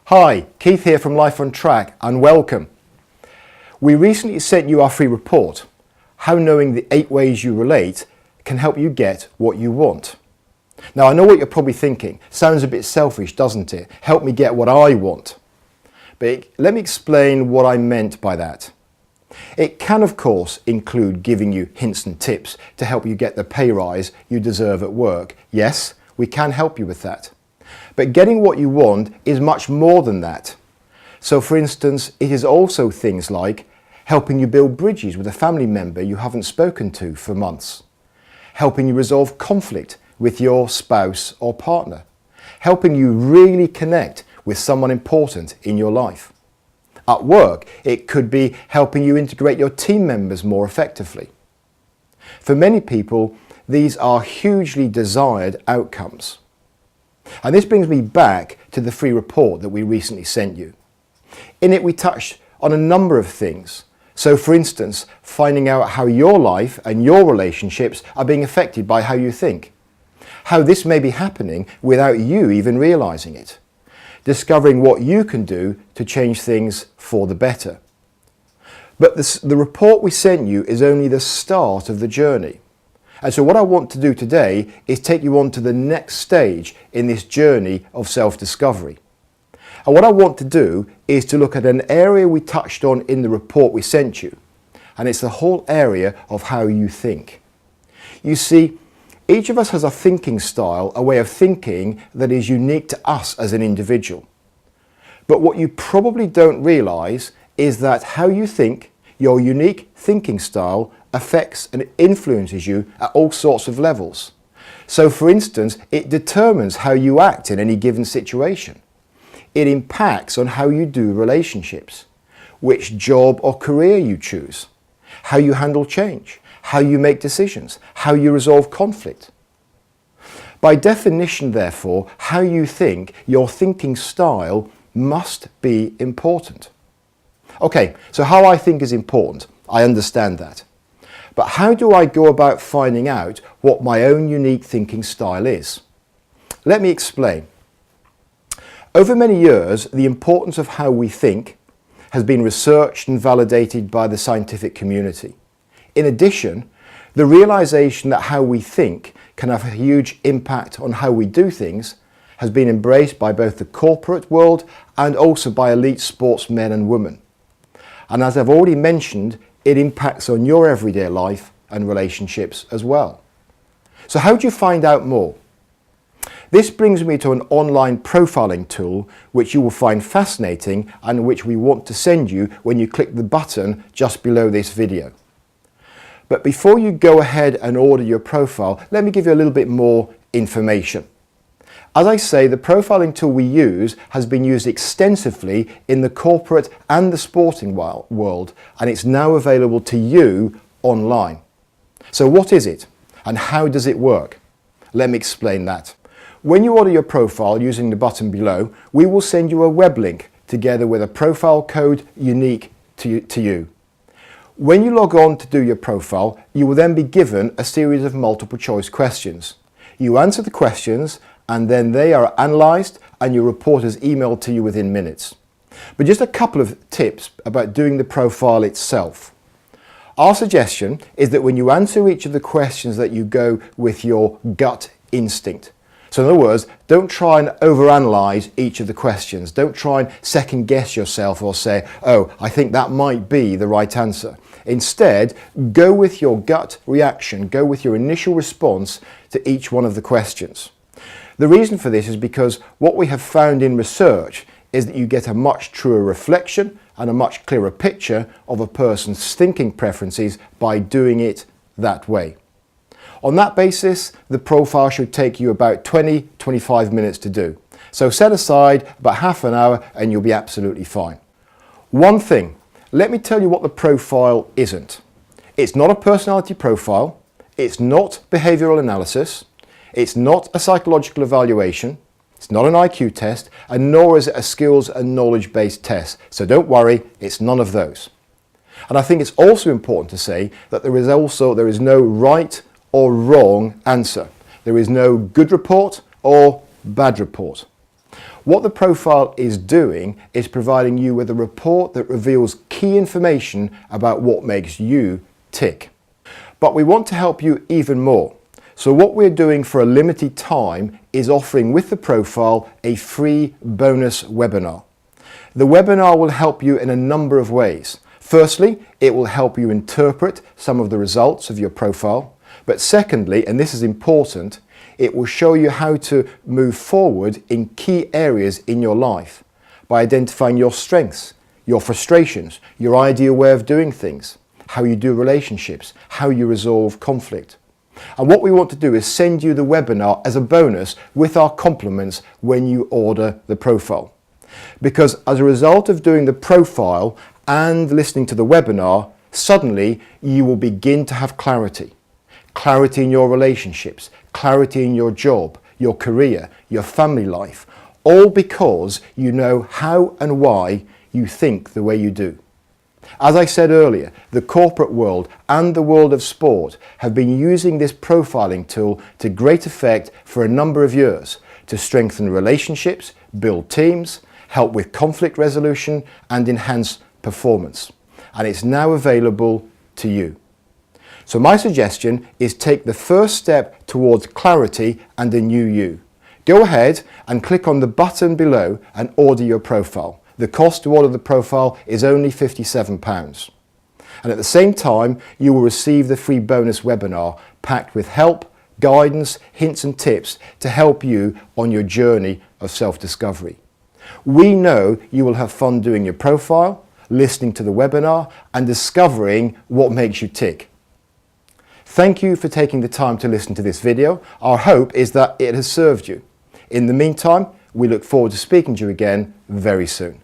Hi, Keith here from Life on Track and welcome. We recently sent you our free report, How Knowing the 8 Ways You Relate Can Help You Get What You Want. Now I know what you're probably thinking, sounds a bit selfish doesn't it? Help me get what I want. But let me explain what I meant by that. It can of course include giving you hints and tips to help you get the pay rise you deserve at work. Yes, we can help you with that. But getting what you want is much more than that. So for instance, it is also things like helping you build bridges with a family member you haven't spoken to for months, helping you resolve conflict with your spouse or partner, helping you really connect with someone important in your life. At work, it could be helping you integrate your team members more effectively. For many people, these are hugely desired outcomes. And this brings me back to the free report that we recently sent you. In it we touched on a number of things. So for instance, finding out how your life and your relationships are being affected by how you think. How this may be happening without you even realizing it. Discovering what you can do to change things for the better. But the report we sent you is only the start of the journey. And so what I want to do today is take you on to the next stage in this journey of self-discovery. And what I want to do is to look at an area we touched on in the report we sent you. And it's the whole area of how you think. You see, each of us has a thinking style, a way of thinking that is unique to us as an individual. But what you probably don't realize is that how you think, your unique thinking style, affects and influences you at all sorts of levels. So for instance, it determines how you act in any given situation. It impacts on how you do relationships, which job or career you choose, how you handle change, how you make decisions, how you resolve conflict. By definition, therefore, how you think, your thinking style, must be important. Okay, so how I think is important, I understand that. But how do I go about finding out what my own unique thinking style is? Let me explain. Over many years, the importance of how we think has been researched and validated by the scientific community. In addition, the realization that how we think can have a huge impact on how we do things has been embraced by both the corporate world and also by elite sportsmen and women. And as I've already mentioned, it impacts on your everyday life and relationships as well. So how do you find out more? This brings me to an online profiling tool which you will find fascinating and which we want to send you when you click the button just below this video. But before you go ahead and order your profile, let me give you a little bit more information. As I say, the profiling tool we use has been used extensively in the corporate and the sporting world, and it's now available to you online. So what is it and how does it work? Let me explain that. When you order your profile using the button below, we will send you a web link together with a profile code unique to you. When you log on to do your profile, you will then be given a series of multiple choice questions. You answer the questions and then they are analysed and your report is emailed to you within minutes. But just a couple of tips about doing the profile itself. Our suggestion is that when you answer each of the questions that you go with your gut instinct. So in other words, don't try and overanalyze each of the questions. Don't try and second guess yourself or say, oh, I think that might be the right answer. Instead, go with your gut reaction, go with your initial response to each one of the questions. The reason for this is because what we have found in research is that you get a much truer reflection and a much clearer picture of a person's thinking preferences by doing it that way. On that basis, the profile should take you about 20-25 minutes to do. So set aside about half an hour and you'll be absolutely fine. One thing, let me tell you what the profile isn't. It's not a personality profile, it's not behavioural analysis, it's not a psychological evaluation, it's not an IQ test, and nor is it a skills and knowledge-based test. So don't worry, it's none of those. And I think it's also important to say that there is no right or wrong answer. There is no good report or bad report. What the profile is doing is providing you with a report that reveals key information about what makes you tick. But we want to help you even more. So what we're doing for a limited time is offering with the profile a free bonus webinar. The webinar will help you in a number of ways. Firstly, it will help you interpret some of the results of your profile. But secondly, and this is important, it will show you how to move forward in key areas in your life by identifying your strengths, your frustrations, your ideal way of doing things, how you do relationships, how you resolve conflict. And what we want to do is send you the webinar as a bonus with our compliments when you order the profile. Because as a result of doing the profile and listening to the webinar, suddenly you will begin to have clarity. Clarity in your relationships, clarity in your job, your career, your family life, all because you know how and why you think the way you do. As I said earlier, the corporate world and the world of sport have been using this profiling tool to great effect for a number of years to strengthen relationships, build teams, help with conflict resolution and enhance performance. And it's now available to you. So my suggestion is take the first step towards clarity and a new you. Go ahead and click on the button below and order your profile. The cost to order the profile is only £57. And at the same time, you will receive the free bonus webinar packed with help, guidance, hints and tips to help you on your journey of self-discovery. We know you will have fun doing your profile, listening to the webinar and discovering what makes you tick. Thank you for taking the time to listen to this video. Our hope is that it has served you. In the meantime, we look forward to speaking to you again very soon.